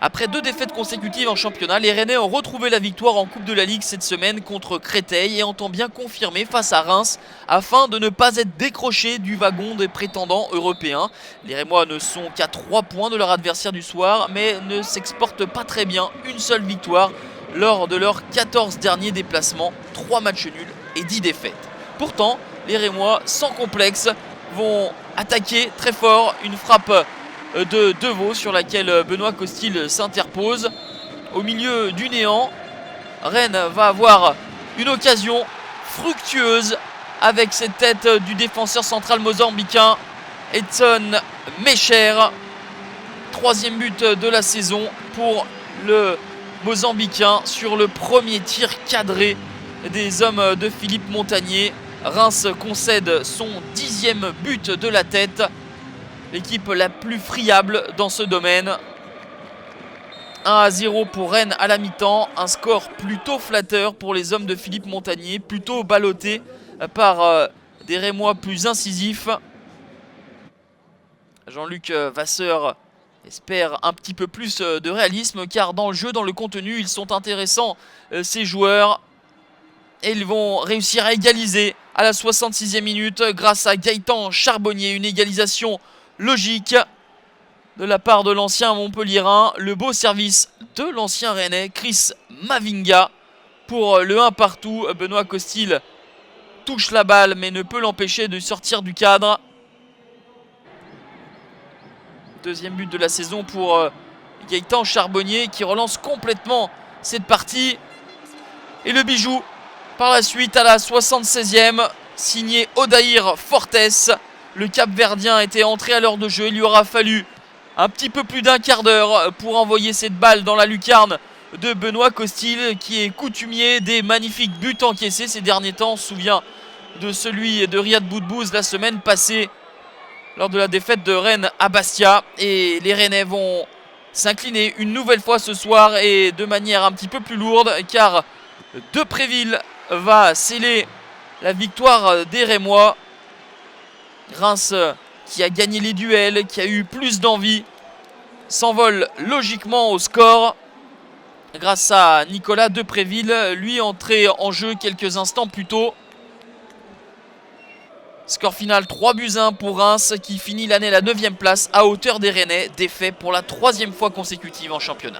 Après 2 défaites consécutives en championnat, les Rennais ont retrouvé la victoire en Coupe de la Ligue cette semaine contre Créteil et entend bien confirmer face à Reims afin de ne pas être décrochés du wagon des prétendants européens. Les Rémois ne sont qu'à 3 points de leur adversaire du soir mais ne s'exportent pas très bien, une seule victoire lors de leurs 14 derniers déplacements, 3 matchs nuls et 10 défaites. Pourtant, les Rémois, sans complexe, vont attaquer très fort, une frappe de Deveau sur laquelle Benoît Costil s'interpose. Au milieu du néant, Rennes va avoir une occasion fructueuse avec cette tête du défenseur central mozambicain Edson Mecher. 3e but de la saison pour le Mozambicain sur le premier tir cadré des hommes de Philippe Montagnier. Reims concède son 10e but de la tête. L'équipe la plus friable dans ce domaine. 1-0 pour Rennes à la mi-temps. Un score plutôt flatteur pour les hommes de Philippe Montagnier. Plutôt ballotté par des Rémois plus incisifs. Jean-Luc Vasseur espère un petit peu plus de réalisme car dans le jeu, dans le contenu, ils sont intéressants ces joueurs. Et ils vont réussir à égaliser à la 66e minute grâce à Gaëtan Charbonnier. Une égalisation logique de la part de l'ancien Montpellierin. Le beau service de l'ancien Rennais, Chris Mavinga, pour le 1 partout. Benoît Costil touche la balle mais ne peut l'empêcher de sortir du cadre. 2e but de la saison pour Gaëtan Charbonnier qui relance complètement cette partie. Et le bijou par la suite à la 76e, signé Odaïr Fortes. Le Cap-Verdien était entré à l'heure de jeu. Il lui aura fallu un petit peu plus d'un quart d'heure pour envoyer cette balle dans la lucarne de Benoît Costil, qui est coutumier des magnifiques buts encaissés ces derniers temps. On se souvient de celui de Riyad Boudbouz la semaine passée lors de la défaite de Rennes à Bastia. Et les Rennais vont s'incliner une nouvelle fois ce soir et de manière un petit peu plus lourde car Depréville va sceller la victoire des Rémois. Reims qui a gagné les duels, qui a eu plus d'envie, s'envole logiquement au score grâce à Nicolas Depréville, lui entré en jeu quelques instants plus tôt. Score final 3-1 pour Reims qui finit l'année à la 9e place à hauteur des Rennais, défait pour la 3e fois consécutive en championnat.